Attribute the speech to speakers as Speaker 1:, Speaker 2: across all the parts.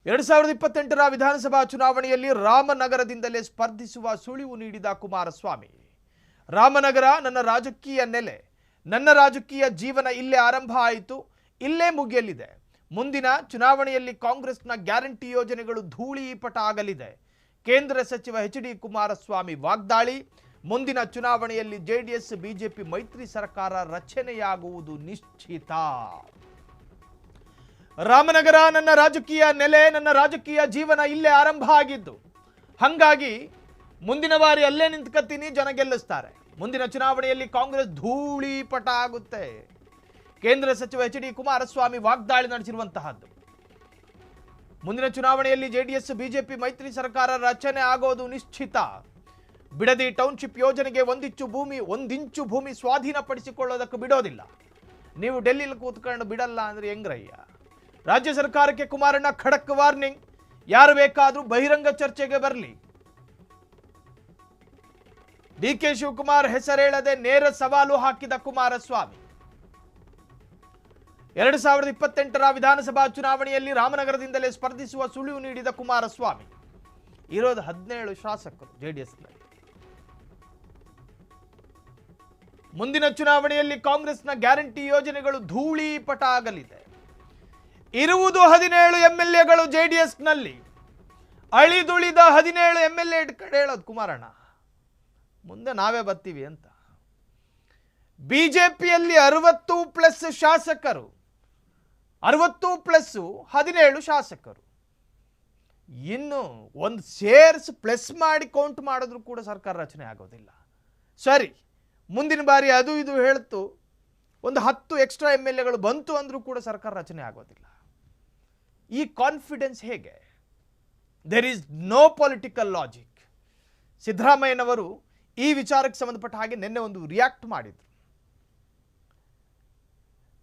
Speaker 1: 2028ರ ವಿಧಾನಸಭಾ ಚುನಾವಣೆಯಲ್ಲಿ ರಾಮನಗರದಿಂದಲೇ ಸ್ಪರ್ಧಿಸುವ ಸುಳಿವು ನೀಡಿದ ಕುಮಾರಸ್ವಾಮಿ. ರಾಮನಗರ ನನ್ನ ರಾಜಕೀಯ ನೆಲೆ, ನನ್ನ ರಾಜಕೀಯ ಜೀವನ ಇಲ್ಲೇ ಆರಂಭ ಆಯಿತು, ಇಲ್ಲೇ ಮುಗಿಯಲಿದೆ. ಮುಂದಿನ ಚುನಾವಣೆಯಲ್ಲಿ ಕಾಂಗ್ರೆಸ್ನ ಗ್ಯಾರಂಟಿ ಯೋಜನೆಗಳು ಧೂಳೀಪಟ ಆಗಲಿದೆ. ಕೇಂದ್ರ ಸಚಿವ ಎಚ್.ಡಿ. ಕುಮಾರಸ್ವಾಮಿ ವಾಗ್ದಾಳಿ. ಮುಂದಿನ ಚುನಾವಣೆಯಲ್ಲಿ ಜೆಡಿಎಸ್ ಬಿಜೆಪಿ ಮೈತ್ರಿ ಸರ್ಕಾರ ರಚನೆಯಾಗುವುದು ನಿಶ್ಚಿತ. ರಾಮನಗರ ನನ್ನ ರಾಜಕೀಯ ನೆಲೆ, ನನ್ನ ರಾಜಕೀಯ ಜೀವನ ಇಲ್ಲೇ ಆರಂಭ ಆಗಿದ್ದು, ಹಾಗಾಗಿ ಮುಂದಿನ ಬಾರಿ ಅಲ್ಲೇ ನಿಂತ್ಕತ್ತೀನಿ, ಜನ ಗೆಲ್ಲಿಸ್ತಾರೆ. ಮುಂದಿನ ಚುನಾವಣೆಯಲ್ಲಿ ಕಾಂಗ್ರೆಸ್ ಧೂಳೀಪಟ ಆಗುತ್ತೆ. ಕೇಂದ್ರ ಸಚಿವ ಎಚ್.ಡಿ. ಕುಮಾರಸ್ವಾಮಿ ವಾಗ್ದಾಳಿ ನಡೆಸಿರುವಂತಹದ್ದು. ಮುಂದಿನ ಚುನಾವಣೆಯಲ್ಲಿ ಜೆಡಿಎಸ್ ಬಿಜೆಪಿ ಮೈತ್ರಿ ಸರ್ಕಾರ ರಚನೆ ಆಗೋದು ನಿಶ್ಚಿತ. ಬಿಡದಿ ಟೌನ್ಶಿಪ್ ಯೋಜನೆಗೆ ಒಂದಿಂಚು ಭೂಮಿ ಸ್ವಾಧೀನಪಡಿಸಿಕೊಳ್ಳೋದಕ್ಕೆ ಬಿಡೋದಿಲ್ಲ. ನೀವು ಡೆಲ್ಲಿಲಿ ಕೂತ್ಕೊಂಡು ಬಿಡಲ್ಲ ಅಂದ್ರೆ ಹೆಂಗ್ರಯ್ಯ? ರಾಜ್ಯ ಸರ್ಕಾರಕ್ಕೆ ಕುಮಾರಣ್ಣ ಖಡಕ್ ವಾರ್ನಿಂಗ್. ಯಾರು ಬೇಕಾದರೂ ಬಹಿರಂಗ ಚರ್ಚೆಗೆ ಬರಲಿ. ಡಿ.ಕೆ. ಶಿವಕುಮಾರ್ ಹೆಸರೇಳದೆ ನೇರ ಸವಾಲು ಹಾಕಿದ ಕುಮಾರಸ್ವಾಮಿ. 2028ರ ವಿಧಾನಸಭಾ ಚುನಾವಣೆಯಲ್ಲಿ ರಾಮನಗರದಿಂದಲೇ ಸ್ಪರ್ಧಿಸುವ ಸುಳಿವು ನೀಡಿದ ಕುಮಾರಸ್ವಾಮಿ. ಇರೋದು 17 ಶಾಸಕರು ಜೆಡಿಎಸ್ನಲ್ಲಿ. ಮುಂದಿನ ಚುನಾವಣೆಯಲ್ಲಿ ಕಾಂಗ್ರೆಸ್ನ ಗ್ಯಾರಂಟಿ ಯೋಜನೆಗಳು ಧೂಳೀಪಟ ಆಗಲಿದೆ. ಇರುವುದು 17 ಎಂಎಲ್ಎಗಳು ಜೆಡಿಎಸ್ನಲ್ಲಿ. ಅಳಿದುಳಿದ 17 ಎಂಎಲ್ಎ ಕಡೆ ಹೇಳೋದು ಕುಮಾರಣ್ಣ, ಮುಂದೆ ನಾವೇ ಬರ್ತೀವಿ ಅಂತ. ಬಿಜೆಪಿಯಲ್ಲಿ 60+ ಶಾಸಕರು, 60+17 ಶಾಸಕರು. ಇನ್ನು ಒಂದು ಸೇರ್ಸ್ ಪ್ಲಸ್ ಮಾಡಿ ಕೌಂಟ್ ಮಾಡಿದ್ರು ಕೂಡ ಸರ್ಕಾರ ರಚನೆ ಆಗೋದಿಲ್ಲ. ಸರಿ, ಮುಂದಿನ ಬಾರಿ ಅದು ಇದು ಹೇಳ್ತು ಒಂದು 10 ಎಕ್ಸ್ಟ್ರಾ ಎಂಎಲ್ಎಗಳು ಬಂತು ಅಂದ್ರೂ ಕೂಡ ಸರ್ಕಾರ ರಚನೆ ಆಗೋದಿಲ್ಲ. ಈ ಕಾನ್ಫಿಡೆನ್ಸ್ ಹೇಗೆ? There is no political logic. ಸಿದ್ದರಾಮಯ್ಯನವರು ಈ ವಿಚಾರಕ್ಕೆ ಸಂಬಂಧಪಟ್ಟ ಹಾಗೆ ನಿನ್ನೆ ಒಂದು ರಿಯಾಕ್ಟ್ ಮಾಡಿದ್ರು.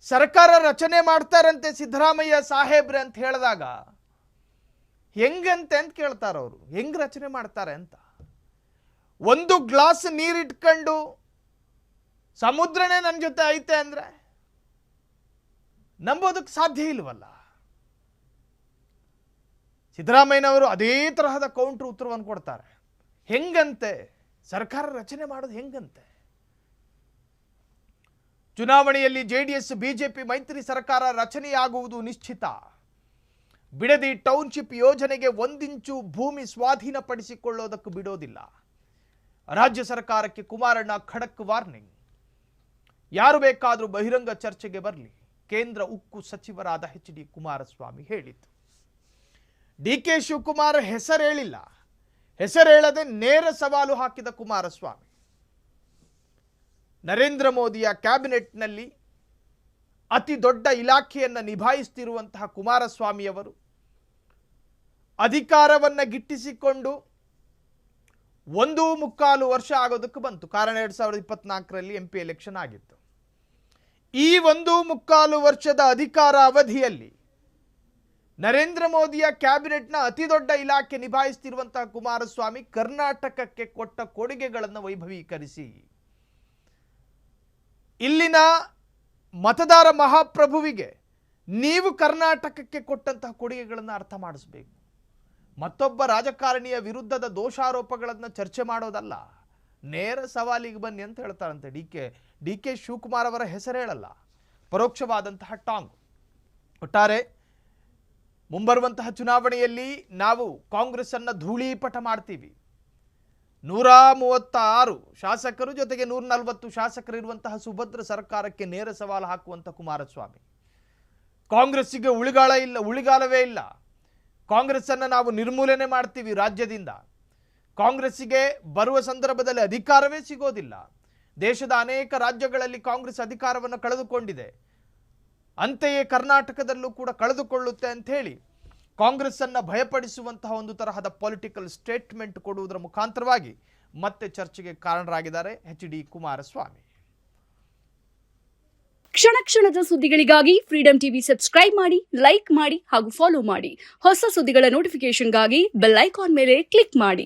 Speaker 1: ಸರ್ಕಾರ ರಚನೆ ಮಾಡ್ತಾರಂತೆ ಸಿದ್ದರಾಮಯ್ಯ ಸಾಹೇಬ್ರೆ ಅಂತ ಹೇಳಿದಾಗ ಹೆಂಗಂತೆ ಅಂತ ಕೇಳ್ತಾರ ಅವರು. ಹೆಂಗ್ ರಚನೆ ಮಾಡ್ತಾರೆ ಅಂತ. ಒಂದು ಗ್ಲಾಸ್ ನೀರಿಟ್ಕೊಂಡು ಸಮುದ್ರನೇ ನನ್ನ ಜೊತೆ ಐತೆ ಅಂದ್ರೆ ನಂಬೋದಕ್ಕೆ ಸಾಧ್ಯ ಇಲ್ವಲ್ಲ. ಸಿದ್ದರಾಮಯ್ಯನವರು ಅದೇ ತರಹದ ಕೌಂಟರ್ ಉತ್ತರವನ್ನು ಕೊಡ್ತಾರೆ. ಹೆಂಗಂತೆ ಸರ್ಕಾರ ರಚನೆ ಮಾಡೋದು ಹೆಂಗಂತೆ? ಚುನಾವಣೆಯಲ್ಲಿ ಜೆಡಿಎಸ್ ಬಿಜೆಪಿ ಮೈತ್ರಿ ಸರ್ಕಾರ ರಚನೆಯಾಗುವುದು ನಿಶ್ಚಿತ. ಬಿಡದಿ ಟೌನ್ಶಿಪ್ ಯೋಜನೆಗೆ ಒಂದಿಂಚು ಭೂಮಿ ಸ್ವಾಧೀನಪಡಿಸಿಕೊಳ್ಳೋದಕ್ಕೆ ಬಿಡೋದಿಲ್ಲ. ರಾಜ್ಯ ಸರ್ಕಾರಕ್ಕೆ ಕುಮಾರಣ್ಣ ಖಡಕ್ ವಾರ್ನಿಂಗ್. ಯಾರು ಬೇಕಾದರೂ ಬಹಿರಂಗ ಚರ್ಚೆಗೆ ಬರಲಿ. ಕೇಂದ್ರ ಉಕ್ಕು ಸಚಿವರಾದ ಎಚ್.ಡಿ. ಕುಮಾರಸ್ವಾಮಿ ಹೇಳಿತು. ಡಿ.ಕೆ. ಶಿವಕುಮಾರ್ ಹೆಸರೇಳಿಲ್ಲ. ಹೆಸರೇಳದೆ ನೇರ ಸವಾಲು ಹಾಕಿದ ಕುಮಾರಸ್ವಾಮಿ. ನರೇಂದ್ರ ಮೋದಿಯ ಕ್ಯಾಬಿನೆಟ್ನಲ್ಲಿ ಅತಿ ದೊಡ್ಡ ಇಲಾಖೆಯನ್ನು ನಿಭಾಯಿಸುತ್ತಿರುವಂತಹ ಕುಮಾರಸ್ವಾಮಿಯವರು ಅಧಿಕಾರವನ್ನು ಗಿಟ್ಟಿಸಿಕೊಂಡು 1.25 ವರ್ಷ ಆಗೋದಕ್ಕೆ ಬಂತು. ಕಾರಣ 2024ರಲ್ಲಿ MP ಎಲೆಕ್ಷನ್ ಆಗಿತ್ತು. ಈ 1.25 ವರ್ಷದ ಅಧಿಕಾರ ಅವಧಿಯಲ್ಲಿ ನರೇಂದ್ರ ಮೋದಿಯ ಕ್ಯಾಬಿನೆಟ್ನ ಅತಿ ದೊಡ್ಡ ಇಲಾಖೆ ನಿಭಾಯಿಸುತ್ತಿರುವಂತಹ ಕುಮಾರಸ್ವಾಮಿ ಕರ್ನಾಟಕಕ್ಕೆ ಕೊಟ್ಟ ಕೊಡುಗೆಗಳನ್ನು ವೈಭವೀಕರಿಸಿ ಇಲ್ಲಿನ ಮತದಾರ ಮಹಾಪ್ರಭುವಿಗೆ ನೀವು ಕರ್ನಾಟಕಕ್ಕೆ ಕೊಟ್ಟಂತಹ ಕೊಡುಗೆಗಳನ್ನು ಅರ್ಥ ಮಾಡಿಸಬೇಕು. ಮತ್ತೊಬ್ಬ ರಾಜಕಾರಣಿಯ ವಿರುದ್ಧದ ದೋಷಾರೋಪಗಳನ್ನು ಚರ್ಚೆ ಮಾಡೋದಲ್ಲ, ನೇರ ಸವಾಲಿಗೆ ಬನ್ನಿ ಅಂತ ಹೇಳ್ತಾರಂತೆ. ಡಿ.ಕೆ. ಶಿವಕುಮಾರ್ ಅವರ ಹೆಸರು ಹೇಳಲ್ಲ, ಪರೋಕ್ಷವಾದಂತಹ ಟಾಂಗ್. ಒಟ್ಟಾರೆ ಮುಂಬರುವಂತಹ ಚುನಾವಣೆಯಲ್ಲಿ ನಾವು ಕಾಂಗ್ರೆಸ್ ಅನ್ನು ಧೂಳೀಪಟ ಮಾಡ್ತೀವಿ. 136 ಶಾಸಕರು ಜೊತೆಗೆ 140 ಶಾಸಕರು ಇರುವಂತಹ ಸುಭದ್ರ ಸರ್ಕಾರಕ್ಕೆ ನೇರ ಸವಾಲು ಹಾಕುವಂತ ಕುಮಾರಸ್ವಾಮಿ. ಕಾಂಗ್ರೆಸ್ಸಿಗೆ ಉಳಿಗಾಲವೇ ಇಲ್ಲ. ಕಾಂಗ್ರೆಸ್ ಅನ್ನು ನಾವು ನಿರ್ಮೂಲನೆ ಮಾಡ್ತೀವಿ ರಾಜ್ಯದಿಂದ. ಕಾಂಗ್ರೆಸ್ಸಿಗೆ ಬರುವ ಸಂದರ್ಭದಲ್ಲಿ ಅಧಿಕಾರವೇ ಸಿಗೋದಿಲ್ಲ. ದೇಶದ ಅನೇಕ ರಾಜ್ಯಗಳಲ್ಲಿ ಕಾಂಗ್ರೆಸ್ ಅಧಿಕಾರವನ್ನು ಕಳೆದುಕೊಂಡಿದೆ. ಅಂತೆಯೇ ಕರ್ನಾಟಕದಲ್ಲೂ ಕೂಡ ಕಳೆದುಕೊಳ್ಳುತ್ತೆ ಅಂತ ಹೇಳಿ ಕಾಂಗ್ರೆಸ್ ಅನ್ನು ಭಯಪಡಿಸುವಂತಹ ಒಂದು ತರಹದ ಪೊಲಿಟಿಕಲ್ ಸ್ಟೇಟ್ಮೆಂಟ್ ಕೊಡುವುದರ ಮುಖಾಂತರವಾಗಿ ಮತ್ತೆ ಚರ್ಚೆಗೆ ಕಾರಣರಾಗಿದ್ದಾರೆ ಎಚ್.ಡಿ. ಕುಮಾರಸ್ವಾಮಿ.
Speaker 2: ಕ್ಷಣ ಕ್ಷಣದ ಸುದ್ದಿಗಳಿಗಾಗಿ ಫ್ರೀಡಂ ಟಿವಿ ಸಬ್ಸ್ಕ್ರೈಬ್ ಮಾಡಿ, ಲೈಕ್ ಮಾಡಿ ಹಾಗೂ ಫಾಲೋ ಮಾಡಿ. ಹೊಸ ಸುದ್ದಿಗಳ ನೋಟಿಫಿಕೇಶನ್ಗಾಗಿ ಬೆಲ್ ಐಕಾನ್ ಮೇಲೆ ಕ್ಲಿಕ್ ಮಾಡಿ.